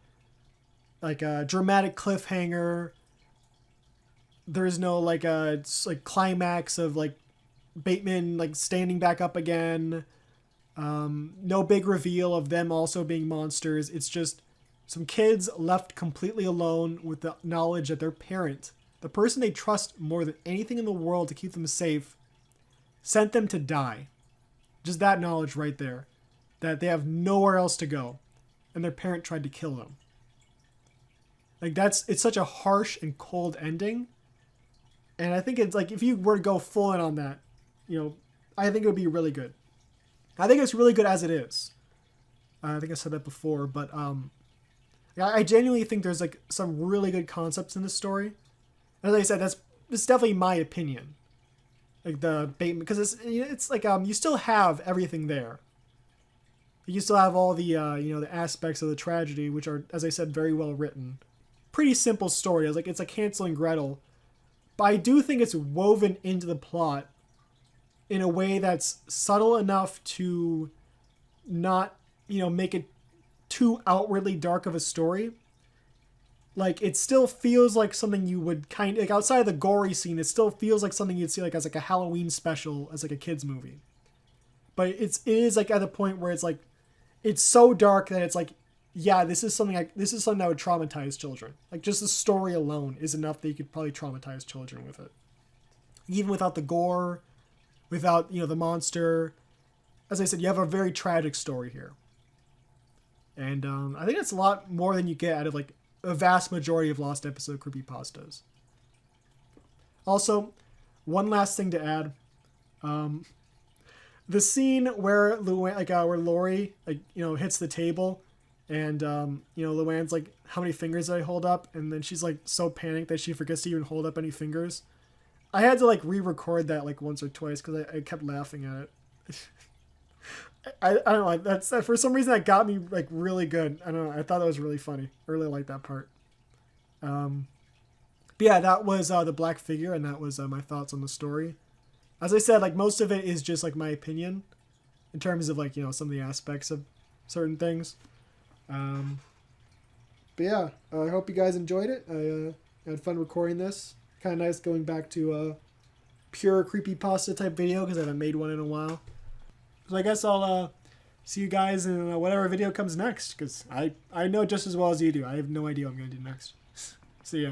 a dramatic cliffhanger. There's no like a climax of like Bateman like standing back up again. No big reveal of them also being monsters. It's just some kids left completely alone with the knowledge that their parent, the person they trust more than anything in the world to keep them safe, sent them to die. Just that knowledge right there. That they have nowhere else to go. And their parent tried to kill them. Like it's such a harsh and cold ending. And I think it's like, if you were to go full in on that, I think it would be really good. I think it's really good as it is. I think I said that before, but I genuinely think there's like some really good concepts in this story. As I said, it's definitely my opinion. Like the Bateman, because it's like you still have everything there. You still have all the the aspects of the tragedy, which are, as I said, very well written. Pretty simple story. It's like Hansel and Gretel, but I do think it's woven into the plot in a way that's subtle enough to not make it too outwardly dark of a story. Like it still feels like something you would kind of like outside of the gory scene. It still feels like something you'd see like as like a Halloween special, as like a kids movie. But it is like at the point where it's like it's so dark that it's like, yeah, this is something that would traumatize children. Like just the story alone is enough that you could probably traumatize children with it, even without the gore, without the monster. As I said, you have a very tragic story here. And I think it's a lot more than you get out of like a vast majority of Lost Episode creepypastas. Also, one last thing to add. The scene where where Lori hits the table, and Luann's like, how many fingers did I hold up? And then she's like so panicked that she forgets to even hold up any fingers. I had to like re-record that like once or twice because I kept laughing at it. I don't know. Like, that's for some reason that got me like really good. I don't know. I thought that was really funny. I really liked that part. But yeah, that was the Black Figure, and that was my thoughts on the story. As I said, like most of it is just like my opinion, in terms of like some of the aspects of certain things. But yeah, I hope you guys enjoyed it. I had fun recording this. Kind of nice going back to a pure creepypasta type video because I haven't made one in a while. So I guess I'll see you guys in whatever video comes next because I know just as well as you do. I have no idea what I'm going to do next. See ya.